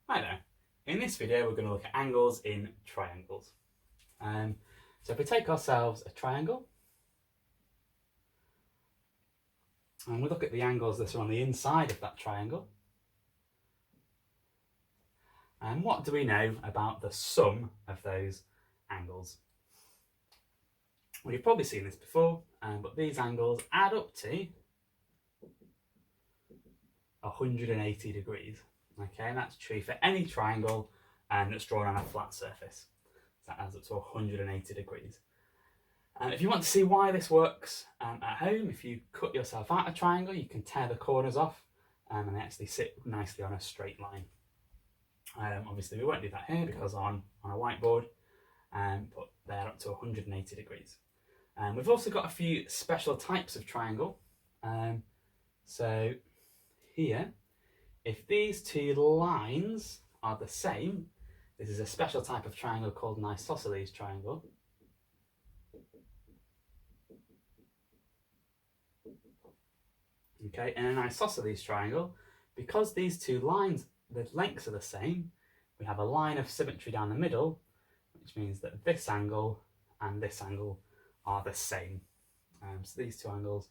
Hi there. In this video we're going to look at angles in triangles. So if we take ourselves a triangle and we look at the angles that are on the inside of that triangle, and what do we know about the sum of those angles? Well, you've probably seen this before, but these angles add up to 180 degrees. Okay, and that's true for any triangle that's drawn on a flat surface. So that adds up to 180 degrees. And if you want to see why this works at home, if you cut yourself out a triangle, you can tear the corners off and they actually sit nicely on a straight line. Obviously we won't do that here because on a whiteboard, but they're up to 180 degrees. We've also got a few special types of triangle. So here, if these two lines are the same, this is a special type of triangle called an isosceles triangle. Okay, in an isosceles triangle, because these two lines, the lengths are the same, we have a line of symmetry down the middle, which means that this angle and this angle are the same. So these two angles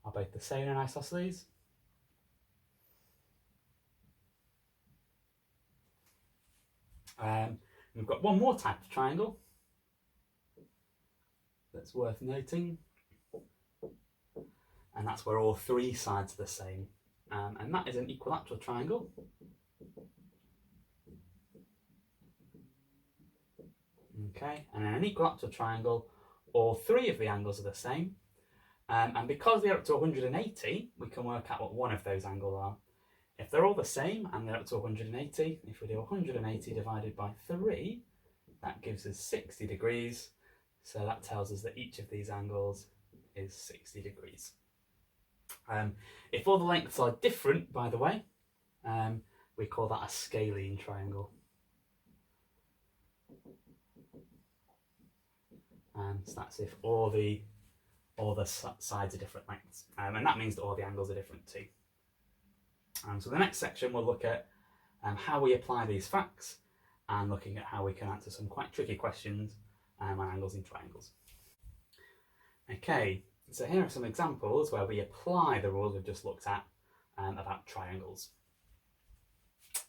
are both the same in isosceles. We've got one more type of triangle that's worth noting, and that's where all three sides are the same, and that is an equilateral triangle. Okay, and in an equilateral triangle, all three of the angles are the same, and because they're up to 180, we can work out what one of those angles are. If they're all the same and they're up to 180, if we do 180 divided by 3, that gives us 60 degrees. So that tells us that each of these angles is 60 degrees. If all the lengths are different, by the way, we call that a scalene triangle. So that's if all the sides are different lengths, and that means that all the angles are different too. So the next section we'll look at how we apply these facts and looking at how we can answer some quite tricky questions on angles in triangles. Okay, so here are some examples where we apply the rules we've just looked at about triangles.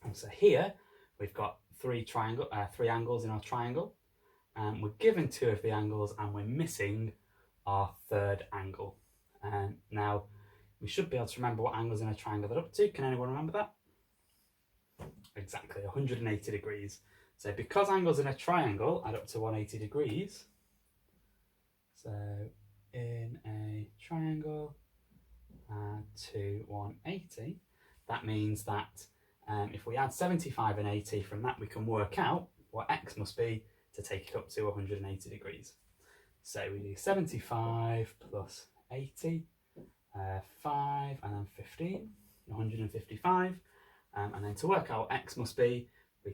And so here we've got three angles in our triangle. We're given two of the angles and we're missing our third angle. Now, we should be able to remember what angles in a triangle they're up to. Can anyone remember that? Exactly, 180 degrees. So because angles in a triangle add up to 180 degrees, so in a triangle add to 180, that means that if we add 75 and 80 from that, we can work out what x must be to take it up to 180 degrees. So we do 75 plus 80, 5 and then 15, 155, and then to work out what x must be, we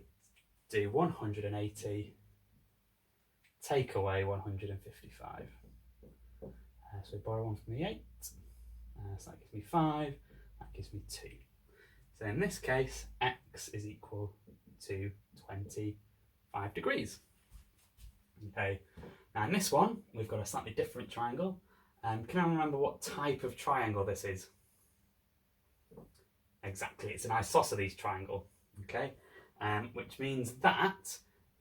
do 180 take away 155. So we borrow 1 from the 8, so that gives me 5, that gives me 2. So in this case, x is equal to 25 degrees. Okay, now in this one, we've got a slightly different triangle. Can I remember what type of triangle this is? Exactly, it's an isosceles triangle, okay? Which means that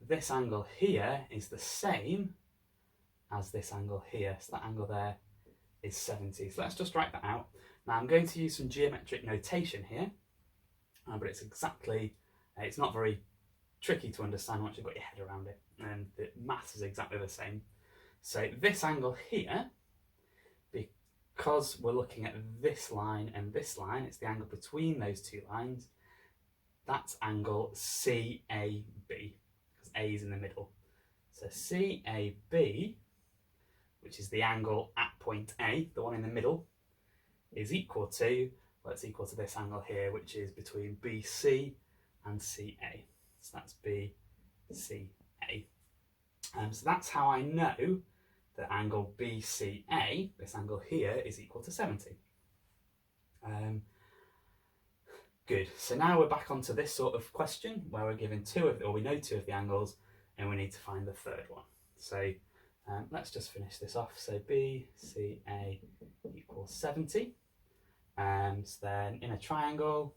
this angle here is the same as this angle here. So that angle there is 70. So let's just write that out. Now I'm going to use some geometric notation here, but it's not very tricky to understand once you've got your head around it. And the maths is exactly the same. So this angle here, because we're looking at this line and this line, it's the angle between those two lines, that's angle CAB, because A is in the middle. So CAB, which is the angle at point A, the one in the middle, is equal to, well, it's equal to this angle here, which is between BC and CA. So that's BCA. So that's how I know that angle BCA, this angle here, is equal to 70. Good. So now we're back onto this sort of question where we're given we know two of the angles, and we need to find the third one. So let's just finish this off. So BCA equals 70. So then in a triangle,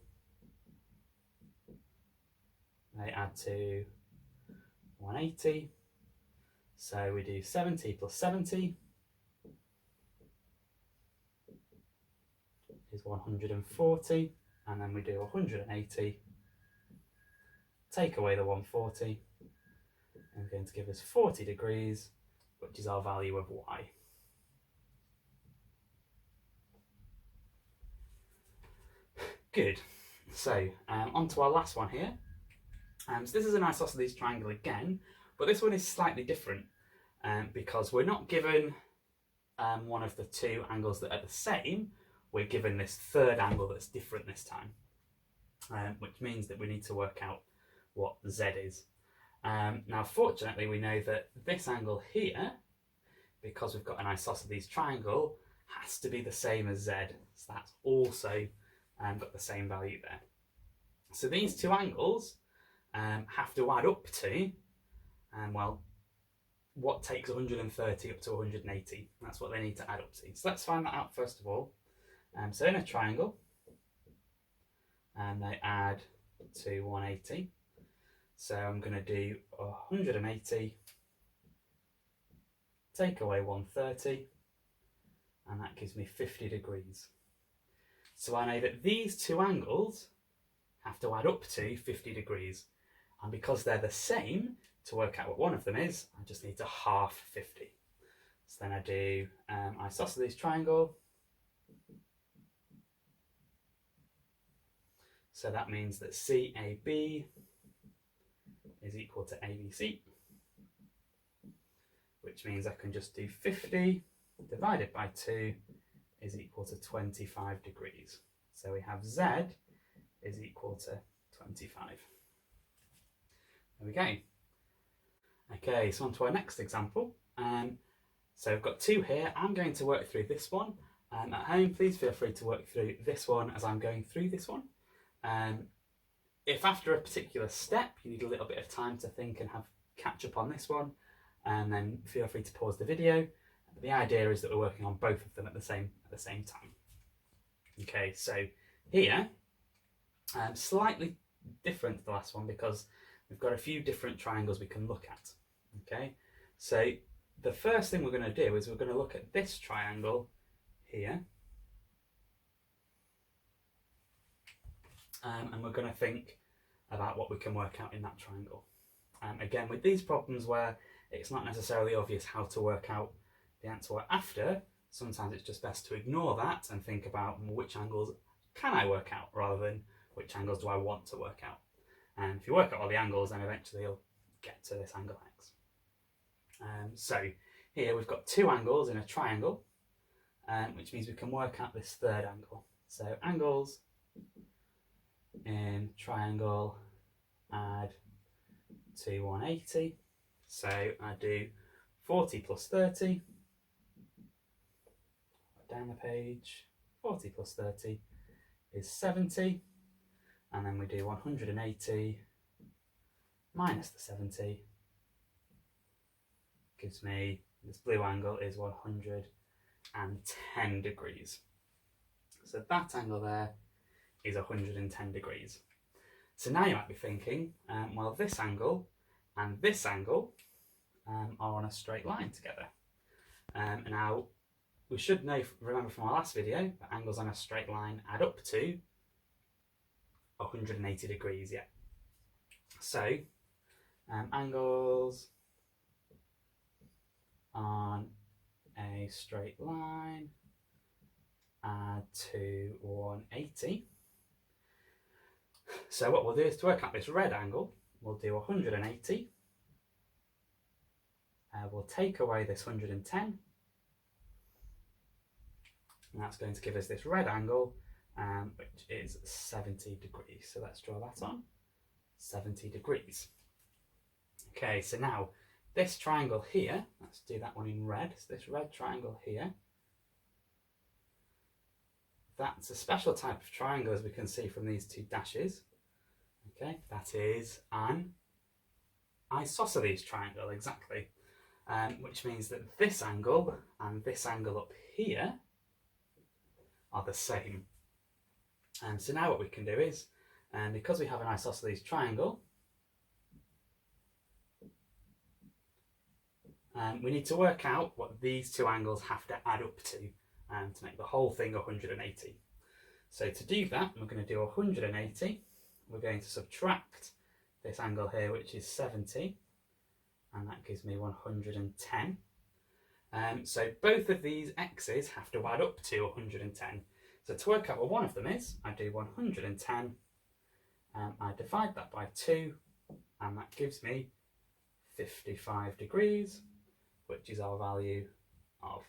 they add to 180. So we do 70 plus 70 is 140. And then we do 180, take away the 140, and it's going to give us 40 degrees, which is our value of y. Good. So on to our last one here. So this is an isosceles triangle again, but this one is slightly different because we're not given one of the two angles that are the same. We're given this third angle that's different this time, which means that we need to work out what z is. Now, fortunately, we know that this angle here, because we've got an isosceles triangle, has to be the same as z. So that's also got the same value there. So these two angles have to add up to, well, what takes 130 up to 180. That's what they need to add up to. So let's find that out first of all. So in a triangle, they add to 180. So I'm going to do 180, take away 130, and that gives me 50 degrees. So I know that these two angles have to add up to 50 degrees. And because they're the same, to work out what one of them is, I just need to half 50. So then I do isosceles triangle. So that means that CAB is equal to ABC, which means I can just do 50 divided by 2 is equal to 25 degrees. So we have Z is equal to 25. There we go. Okay, so on to our next example. So I've got two here. I'm going to work through this one. At home, please feel free to work through this one as I'm going through this one. If after a particular step you need a little bit of time to think and catch up on this one, and then feel free to pause the video. But the idea is that we're working on both of them at the same time. Okay, so here, slightly different to the last one because we've got a few different triangles we can look at. Okay, so the first thing we're going to do is we're going to look at this triangle here. And we're going to think about what we can work out in that triangle. Again, with these problems where it's not necessarily obvious how to work out the answer we're after, sometimes it's just best to ignore that and think about which angles can I work out rather than which angles do I want to work out. And if you work out all the angles, then eventually you'll get to this angle x. So here we've got two angles in a triangle, which means we can work out this third angle. So angles in triangle add to 180. So I do 40 plus 30. Down the page. 40 plus 30 is 70. And then we do 180 minus the 70. Gives me, this blue angle is 110 degrees. So that angle there is 110 degrees. So now you might be thinking, well, this angle and this angle are on a straight line together. Now, we should remember from our last video, that angles on a straight line add up to 180 degrees, yeah. So, angles on a straight line add to 180. So what we'll do is to work out this red angle, we'll do 180. We'll take away this 110. And that's going to give us this red angle, which is 70 degrees. So let's draw that on, 70 degrees. Okay, so now this triangle here, let's do that one in red. So this red triangle here, that's a special type of triangle, as we can see from these two dashes. Okay, that is an isosceles triangle, exactly. Which means that this angle and this angle up here are the same. So now what we can do is, because we have an isosceles triangle, we need to work out what these two angles have to add up to make the whole thing 180. So to do that, we're going to do 180. We're going to subtract this angle here, which is 70, and that gives me 110. So both of these x's have to add up to 110. So to work out what one of them is, I do 110, I divide that by 2, and that gives me 55 degrees, which is our value of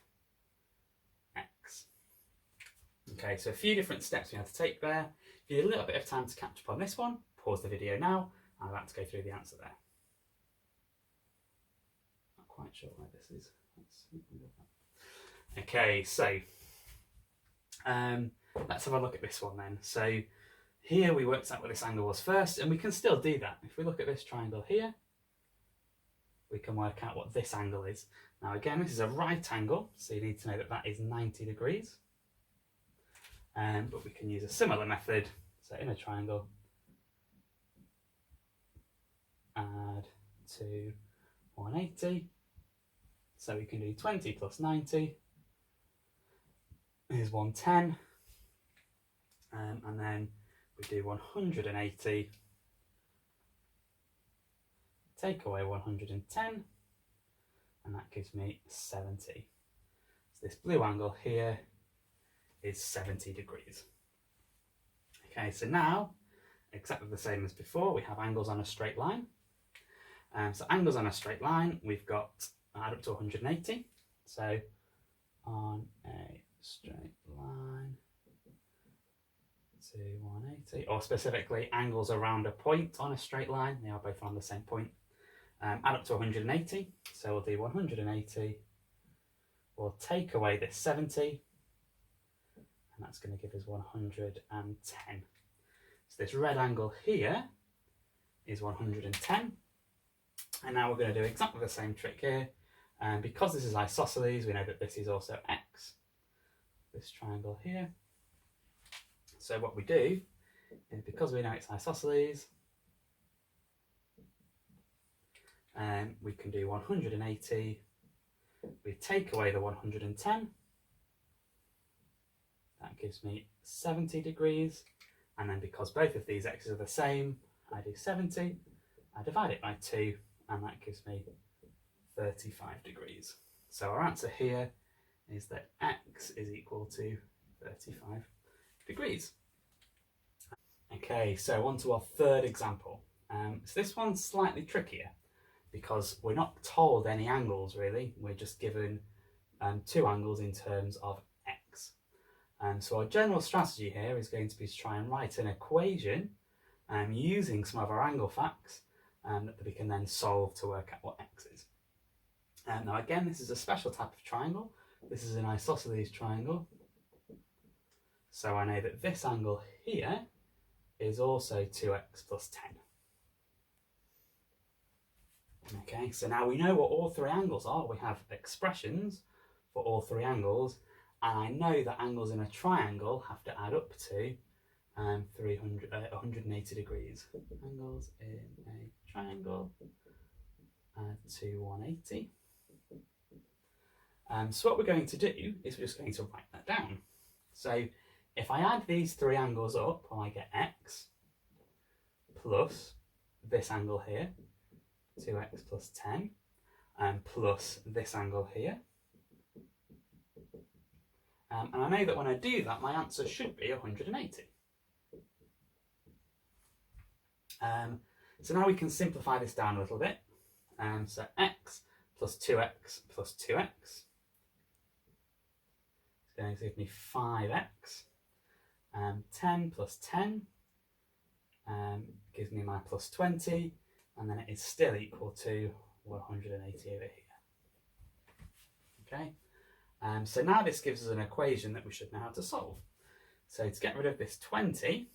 x. Okay, so a few different steps we have to take there. If you need a little bit of time to catch up on this one, pause the video now. I'm about to go through the answer there. Not quite sure where this is. Okay, so let's have a look at this one then. So here we worked out what this angle was first, and we can still do that. If we look at this triangle here, we can work out what this angle is. Now again, this is a right angle, so you need to know that that is 90 degrees. But we can use a similar method. So in a triangle, add to 180. So we can do 20 plus 90 is 110. And then we do 180, take away 110, and that gives me 70. So this blue angle here is 70 degrees. Okay, so now, exactly the same as before, we have angles on a straight line. So angles on a straight line, we've got add up to 180. So on a straight line to 180, or specifically angles around a point on a straight line, they are both on the same point. Add up to 180, so we'll do 180, we'll take away this 70, and that's going to give us 110. So this red angle here is 110, and now we're going to do exactly the same trick here, and because this is isosceles, we know that this is also x, this triangle here. So what we do is, because we know it's isosceles, we can do 180, we take away the 110, that gives me 70 degrees, and then because both of these x's are the same, I do 70, I divide it by 2, and that gives me 35 degrees. So our answer here is that x is equal to 35 degrees. Okay, so on to our third example. So this one's slightly trickier because we're not told any angles really, we're just given two angles in terms of x. So our general strategy here is going to be to try and write an equation using some of our angle facts that we can then solve to work out what x is. Now again, this is a special type of triangle. This is an isosceles triangle. So I know that this angle here is also 2x plus 10. Okay, so now we know what all three angles are. We have expressions for all three angles, and I know that angles in a triangle have to add up to 180 degrees. Angles in a triangle add to 180. So what we're going to do is we're just going to write that down. So if I add these three angles up, well, I get x plus this angle here, 2x plus 10, plus this angle here. And I know that when I do that, my answer should be 180. So now we can simplify this down a little bit. So x plus 2x plus 2x is going to give me 5x. 10 plus 10 gives me my plus 20, and then it is still equal to 180 over here. Okay, so now this gives us an equation that we should know how to solve. So to get rid of this 20,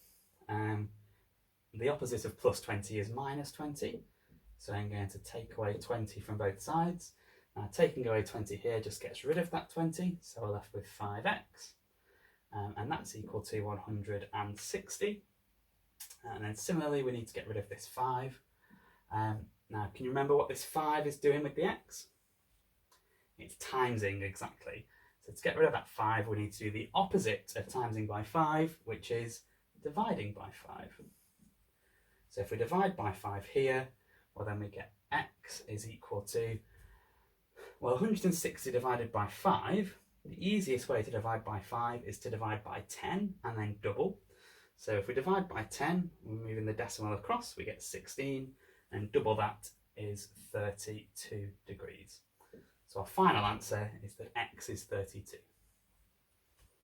the opposite of plus 20 is minus 20. So I'm going to take away 20 from both sides. Now taking away 20 here just gets rid of that 20, so we're left with 5x. And that's equal to 160. And then similarly, we need to get rid of this 5. Now, can you remember what this 5 is doing with the x? It's timesing, exactly. So to get rid of that 5, we need to do the opposite of timesing by 5, which is dividing by 5. So if we divide by 5 here, well then we get x is equal to, well, 160 divided by 5. The easiest way to divide by 5 is to divide by 10 and then double. So if we divide by 10, we're moving the decimal across, we get 16, and double that is 32 degrees. So our final answer is that x is 32.